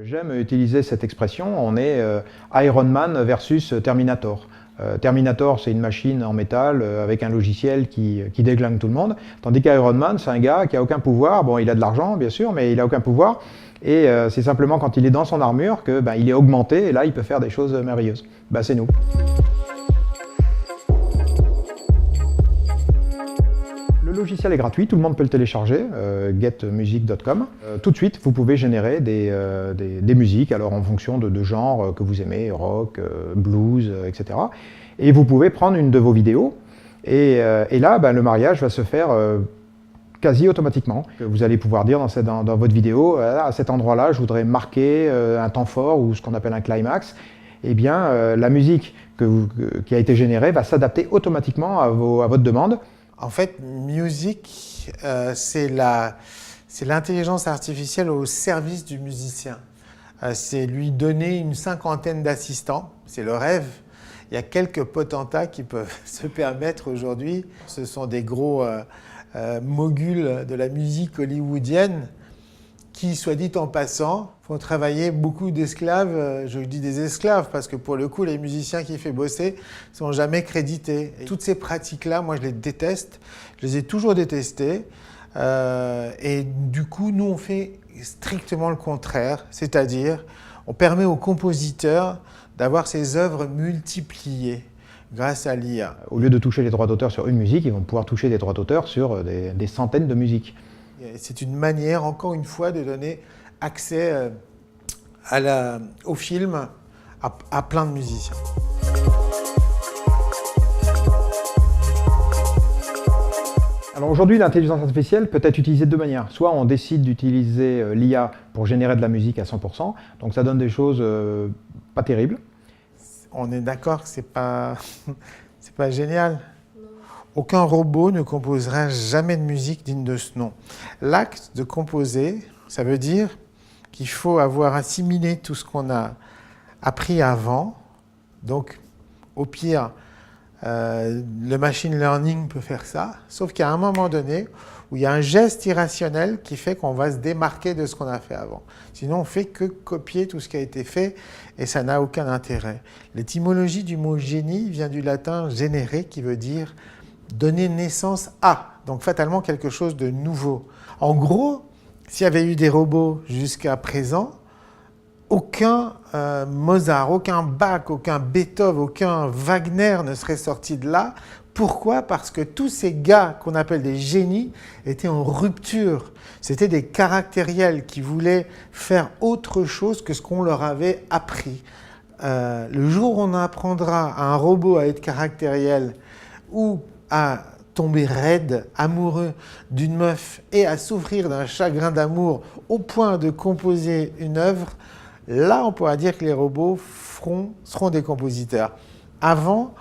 J'aime utiliser cette expression, on est Iron Man versus Terminator. Terminator, c'est une machine en métal avec un logiciel qui déglingue tout le monde, tandis qu'Iron Man, c'est un gars qui n'a aucun pouvoir. Bon, il a de l'argent, bien sûr, mais il n'a aucun pouvoir. Et c'est simplement quand il est dans son armure que il est augmenté, et là, il peut faire des choses merveilleuses. C'est nous. Le logiciel est gratuit, tout le monde peut le télécharger, getmusic.com. Tout de suite, vous pouvez générer des musiques, alors en fonction de genres que vous aimez, rock, blues, etc. Et vous pouvez prendre une de vos vidéos, et là, le mariage va se faire quasi automatiquement. Vous allez pouvoir dire dans votre vidéo, à cet endroit-là, je voudrais marquer un temps fort, ou ce qu'on appelle un climax. Eh bien, la musique qui a été générée va s'adapter automatiquement à votre demande. En fait, Music, c'est l'intelligence artificielle au service du musicien. C'est lui donner une cinquantaine d'assistants, c'est le rêve. Il y a quelques potentats qui peuvent se permettre aujourd'hui. Ce sont des gros moguls de la musique hollywoodienne qui, soit dit en passant, font travailler beaucoup d'esclaves. Je dis des esclaves parce que pour le coup, les musiciens qui font bosser ne sont jamais crédités. Et toutes ces pratiques-là, moi, je les déteste. Je les ai toujours détestées. Et du coup, nous, on fait strictement le contraire. C'est-à-dire, on permet aux compositeurs d'avoir ces œuvres multipliées grâce à l'IA. Au lieu de toucher les droits d'auteur sur une musique, ils vont pouvoir toucher des droits d'auteur sur des centaines de musiques. C'est une manière, encore une fois, de donner accès au film à plein de musiciens. Alors aujourd'hui, l'intelligence artificielle peut être utilisée de deux manières. Soit on décide d'utiliser l'IA pour générer de la musique à 100%, donc ça donne des choses pas terribles. On est d'accord que c'est pas génial. Aucun robot ne composera jamais de musique digne de ce nom. L'acte de composer, ça veut dire qu'il faut avoir assimilé tout ce qu'on a appris avant. Donc, au pire, le machine learning peut faire ça, sauf qu'à un moment donné, où il y a un geste irrationnel qui fait qu'on va se démarquer de ce qu'on a fait avant. Sinon, on ne fait que copier tout ce qui a été fait et ça n'a aucun intérêt. L'étymologie du mot génie vient du latin génere, qui veut dire donner naissance à, donc fatalement quelque chose de nouveau. En gros, s'il y avait eu des robots jusqu'à présent, aucun Mozart, aucun Bach, aucun Beethoven, aucun Wagner ne serait sorti de là. Pourquoi? Parce que tous ces gars qu'on appelle des génies étaient en rupture. C'était des caractériels qui voulaient faire autre chose que ce qu'on leur avait appris. Le jour où on apprendra à un robot à être caractériel ou à tomber raide, amoureux d'une meuf et à souffrir d'un chagrin d'amour au point de composer une œuvre, là on pourra dire que les robots seront des compositeurs. Avant,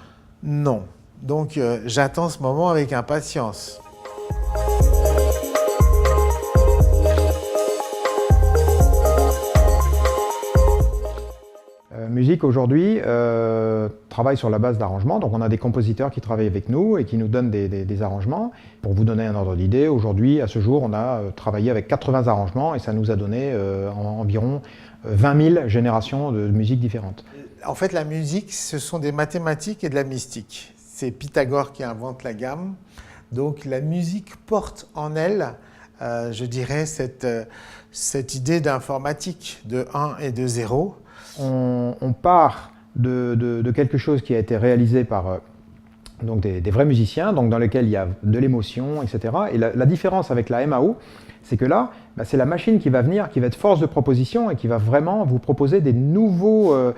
non. Donc j'attends ce moment avec impatience. Musique aujourd'hui travaille sur la base d'arrangements, donc on a des compositeurs qui travaillent avec nous et qui nous donnent des arrangements. Pour vous donner un ordre d'idée, aujourd'hui, à ce jour, on a travaillé avec 80 arrangements et ça nous a donné environ 20 000 générations de musiques différentes. En fait, la musique, ce sont des mathématiques et de la mystique. C'est Pythagore qui invente la gamme. Donc la musique porte en elle, je dirais, cette idée d'informatique de 1 et de 0. On part de quelque chose qui a été réalisé par donc des vrais musiciens, donc dans lequel il y a de l'émotion, etc. Et la différence avec la MAO, c'est que là, c'est la machine qui va venir, qui va être force de proposition et qui va vraiment vous proposer des nouvelles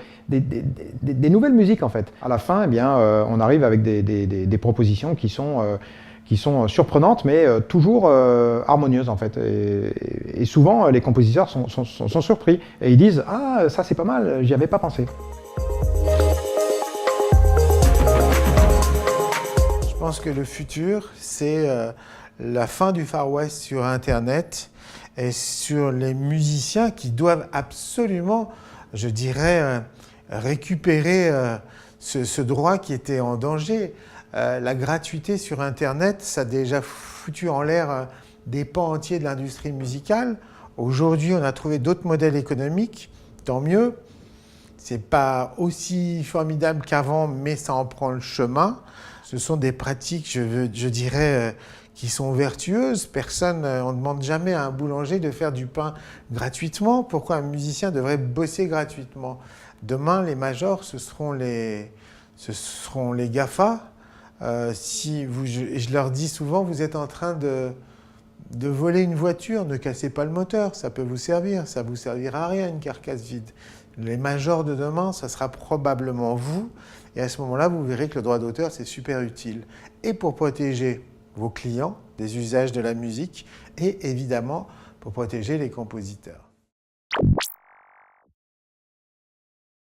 musiques en fait. À la fin, on arrive avec des propositions qui sont surprenantes, mais toujours harmonieuses en fait. Et souvent, les compositeurs sont surpris et ils disent « Ah, ça c'est pas mal, j'y avais pas pensé ». Je pense que le futur, c'est la fin du Far West sur Internet et sur les musiciens qui doivent absolument, je dirais, récupérer ce droit qui était en danger. La gratuité sur Internet, ça a déjà foutu en l'air des pans entiers de l'industrie musicale. Aujourd'hui, on a trouvé d'autres modèles économiques, tant mieux. C'est pas aussi formidable qu'avant, mais ça en prend le chemin. Ce sont des pratiques, je dirais, qui sont vertueuses. Personne, on ne demande jamais à un boulanger de faire du pain gratuitement. Pourquoi un musicien devrait bosser gratuitement? Demain, les majors, ce seront les GAFA. Je leur dis souvent, vous êtes en train de voler une voiture, ne cassez pas le moteur, ça peut vous servir, ça ne vous servira à rien, une carcasse vide. Les majors de demain, ça sera probablement vous, et à ce moment-là, vous verrez que le droit d'auteur, c'est super utile. Et pour protéger vos clients des usages de la musique, et évidemment, pour protéger les compositeurs.